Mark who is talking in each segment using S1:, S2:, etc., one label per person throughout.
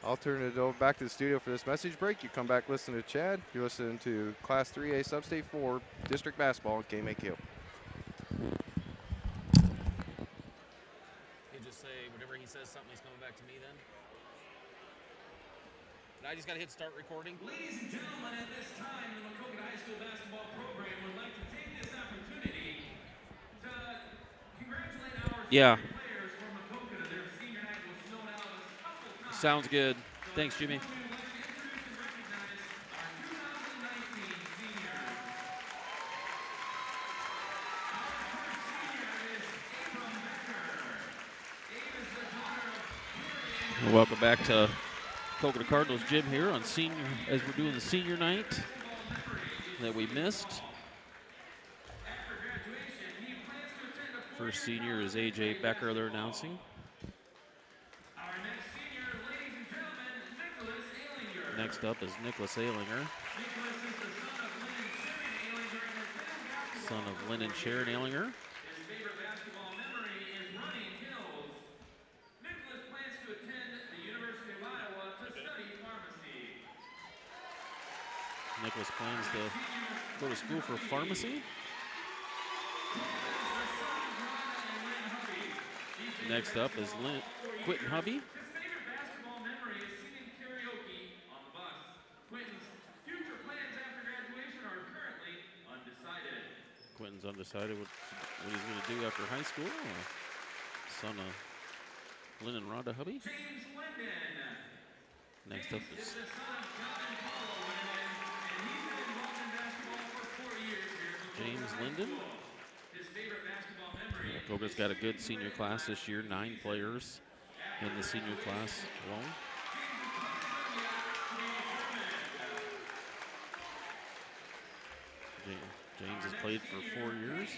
S1: I'll turn it over back to the studio for this message break. You come back, listen to Chad. You're listening to Class 3A Substate 4 District Basketball at KMAQ.
S2: You just say whatever he says, something he's coming back to me then. And I just got to hit start recording.
S3: Ladies and gentlemen, at this time, the Maquoketa High School basketball program would like to take this opportunity to congratulate our players from Maquoketa. Their senior night was sold out a couple times.
S2: Sounds good. Thanks, Jimmy.
S3: We would like to introduce and recognize our 2019 seniors. Our first senior is Abram Becker. Abe is the daughter of
S2: Welcome back to Maquoketa Cardinals gym here on senior, as we're doing the senior night that we missed. First senior is AJ Becker, they're announcing.
S3: our next senior, ladies and gentlemen, Nicholas Alinger.
S2: Next up is Nicholas Alinger,
S3: Nicholas is the son of Lynn and Sharon Alinger.
S2: son of Lynn and Sharon Alinger.
S3: His favorite basketball memory is running hills. Nicholas plans to attend the University of Iowa to study pharmacy.
S2: Nicholas plans to go to school for pharmacy. Next up is Quentin Hubby.
S3: His favorite basketball memory is singing karaoke on the bus. Quentin's future plans after graduation are currently undecided.
S2: Quentin's undecided what he's going to do after high school. Son of Lynn and Rhonda Hubby.
S3: James Linden.
S2: Next up
S3: James
S2: is
S3: is the son of John and Paula Linden, and he's been involved in basketball for 4 years here at Maquoketa
S2: James
S3: High
S2: Linden.
S3: School. His favorite basketball memory
S2: Maquoketa's got a good senior class this year, 9 players in the senior class alone. James has played for 4 years.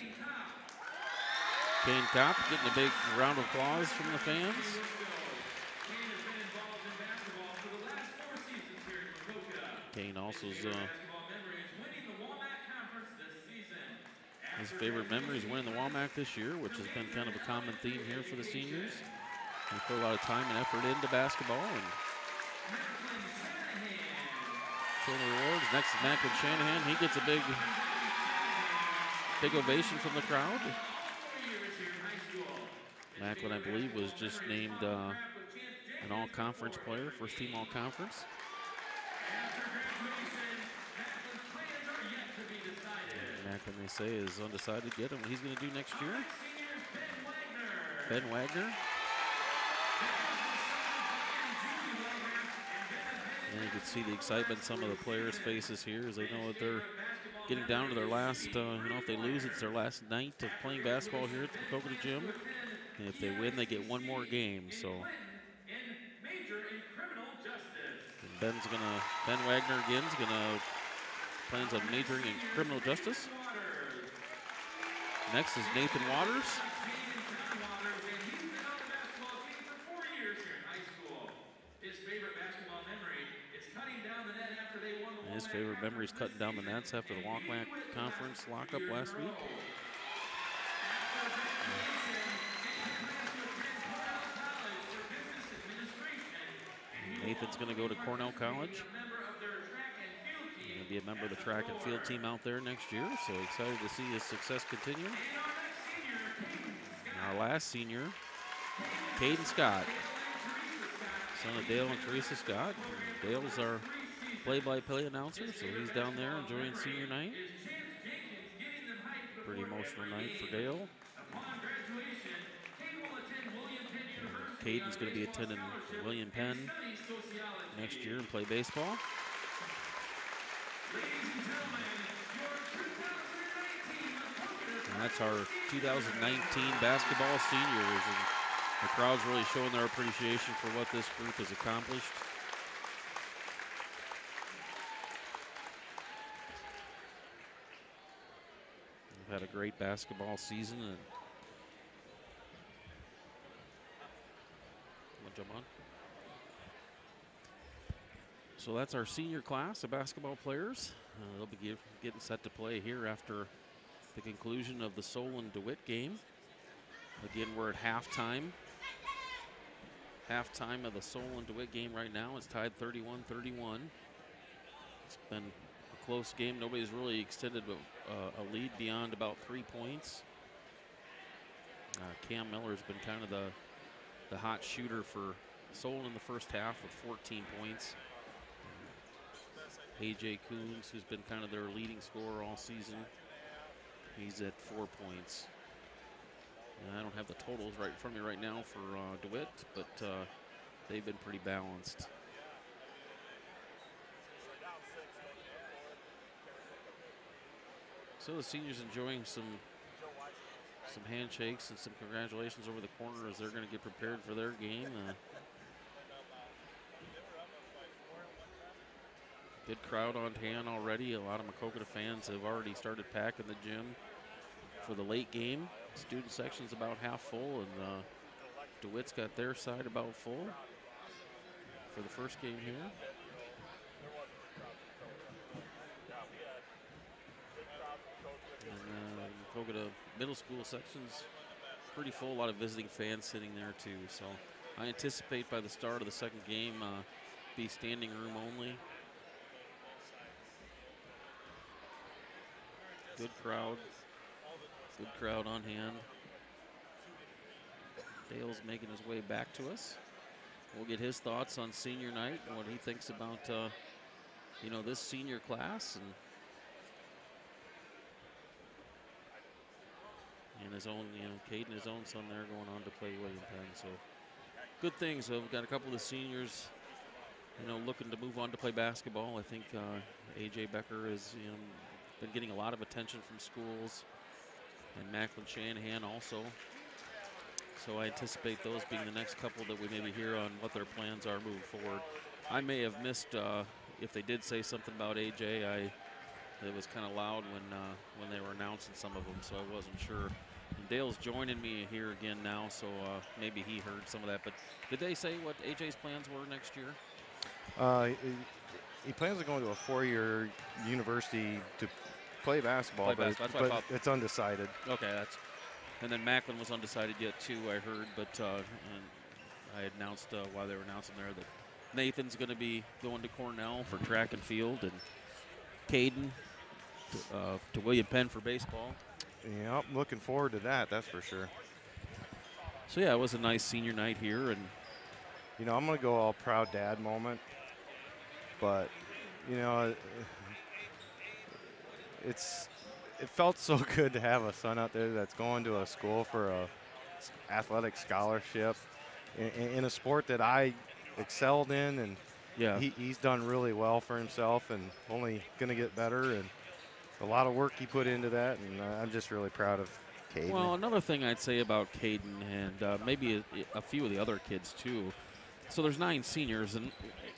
S2: Kane Kopp getting a big round of applause from the fans. Kane also is his favorite memory is winning the WAMAC this year, which has been kind of a common theme here for the seniors. They put a lot of time and effort into basketball and showing the rewards. Next is Macklin Shanahan. He gets a big ovation from the crowd. Macklin, I believe, was just named an all-conference player, first team all-conference. Macklin, they say, is undecided to get him what he's going to do next year. Ben Wagner. And you can see the excitement in some of the players' faces here as they know that they're getting down to their last, if they lose, it's their last night of playing basketball here at the Maquoketa Gym. And if they win, they get one more game. So Ben Wagner again is plans on majoring in criminal justice. Next is Nathan Waters. His favorite memory is cutting down the nets after the WAMAC conference lockup last week. Nathan's going to go to Cornell College. He's going to be a member of the track and field team out there next year, so excited to see his success continue. And our last senior, Caden Scott, son of Dale and Teresa Scott. Dale's our play-by-play announcer, so he's down there enjoying senior night. Pretty emotional night for Dale. Caden's going to be attending William Penn next year and play baseball. And that's our 2019 basketball seniors. And the crowd's really showing their appreciation for what this group has accomplished. We've had a great basketball season. And jump on. So that's our senior class of basketball players. They'll be getting set to play here after the conclusion of the Solon DeWitt game. Again, we're at halftime. halftime of the Solon DeWitt game right now. It's tied 31-31. It's been a close game. Nobody's really extended a lead beyond about 3 points. Cam Miller's been kind of the hot shooter for Solon in the first half with 14 points. A.J. Coons, who's been kind of their leading scorer all season, he's at 4 points. And I don't have the totals right in front of me right now for DeWitt, but they've been pretty balanced. So the seniors enjoying some handshakes and some congratulations over the corner as they're going to get prepared for their game. Good crowd on hand already. A lot of Maquoketa fans have already started packing the gym for the late game. Student section's about half full, and DeWitt's got their side about full for the first game here. And Maquoketa middle school section's pretty full. A lot of visiting fans sitting there too. So I anticipate by the start of the second game, be standing room only. Good crowd on hand. Dale's making his way back to us. We'll get his thoughts on senior night and what he thinks about, this senior class and his own, Caden, his own son there, going on to play William Penn. So good things. So we've got a couple of the seniors, looking to move on to play basketball. I think A.J. Becker is, been getting a lot of attention from schools, and Macklin Shanahan also. So I anticipate those being the next couple that we maybe hear on what their plans are moving forward. I may have missed if they did say something about AJ. It was kind of loud when they were announcing some of them, so I wasn't sure. And Dale's joining me here again now, so maybe he heard some of that. But did they say what AJ's plans were next year?
S1: He plans on going to a 4-year university to play basketball, but it's undecided.
S2: Okay, and then Macklin was undecided yet too, I heard, but and I announced while they were announcing there that Nathan's going to be going to Cornell for track and field, and Caden to William Penn for baseball.
S1: Yeah, I'm looking forward to that, that's for sure.
S2: So yeah, it was a nice senior night here, and
S1: I'm going to go all proud dad moment, but it felt so good to have a son out there that's going to a school for a athletic scholarship in a sport that I excelled in, and
S2: yeah,
S1: he's done really well for himself and only going to get better, and a lot of work he put into that, and I'm just really proud of Caden.
S2: Well, another thing I'd say about Caden and maybe a few of the other kids too. So there's 9 seniors and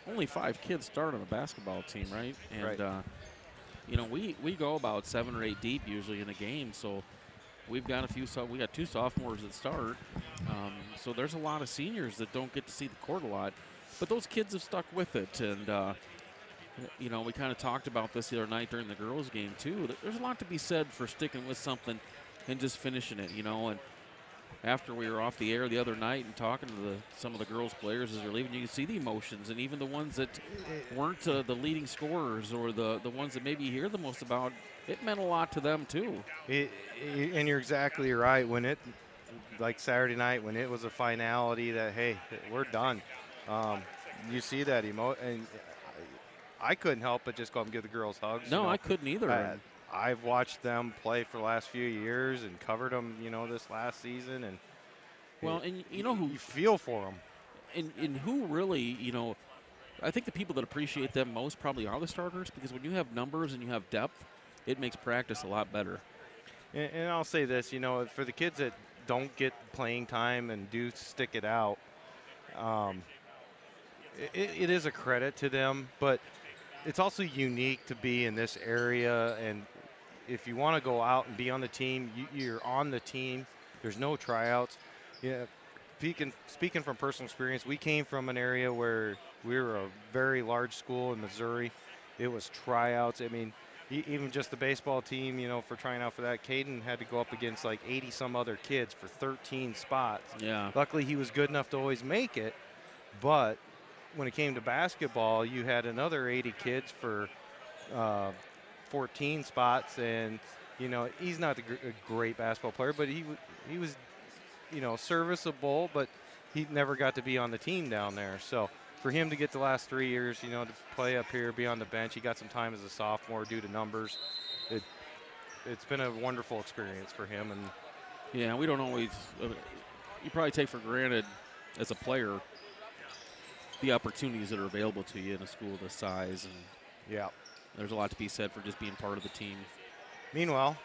S2: only 5 kids start on a basketball team, right? And
S1: right.
S2: We go about 7 or 8 deep usually in a game, so we've got we got 2 sophomores that start. So there's a lot of seniors that don't get to see the court a lot, but those kids have stuck with it. And we kind of talked about this the other night during the girls' game too. There's a lot to be said for sticking with something and just finishing it, And after we were off the air the other night and talking to some of the girls' players as they're leaving, you can see the emotions, and even the ones that weren't the leading scorers or the ones that maybe you hear the most about, it meant a lot to them too.
S1: And you're exactly right. When like Saturday night, when it was a finality that, hey, we're done, you see that and I couldn't help but just go up and give the girls hugs.
S2: No, I couldn't either.
S1: I've watched them play for the last few years and covered them, this last season. And
S2: and who
S1: you feel for them.
S2: And who really, I think the people that appreciate them most probably are the starters, because when you have numbers and you have depth, it makes practice a lot better.
S1: And I'll say this, for the kids that don't get playing time and do stick it out, it is a credit to them, but it's also unique to be in this area. And if you want to go out and be on the team, you're on the team. There's no tryouts. Yeah, speaking from personal experience, we came from an area where we were a very large school in Missouri. It was tryouts. I mean, even just the baseball team, for trying out for that, Caden had to go up against like 80 some other kids for 13 spots.
S2: Yeah.
S1: Luckily, he was good enough to always make it. But when it came to basketball, you had another 80 kids for 14 spots, and he's not a great basketball player, but he was serviceable, but he never got to be on the team down there. So for him to get the last 3 years, to play up here, be on the bench, he got some time as a sophomore due to numbers. It's been a wonderful experience for him. And
S2: yeah, we don't always you probably take for granted as a player the opportunities that are available to you in a school this size, and
S1: yeah.
S2: there's a lot to be said for just being part of the team.
S1: Meanwhile,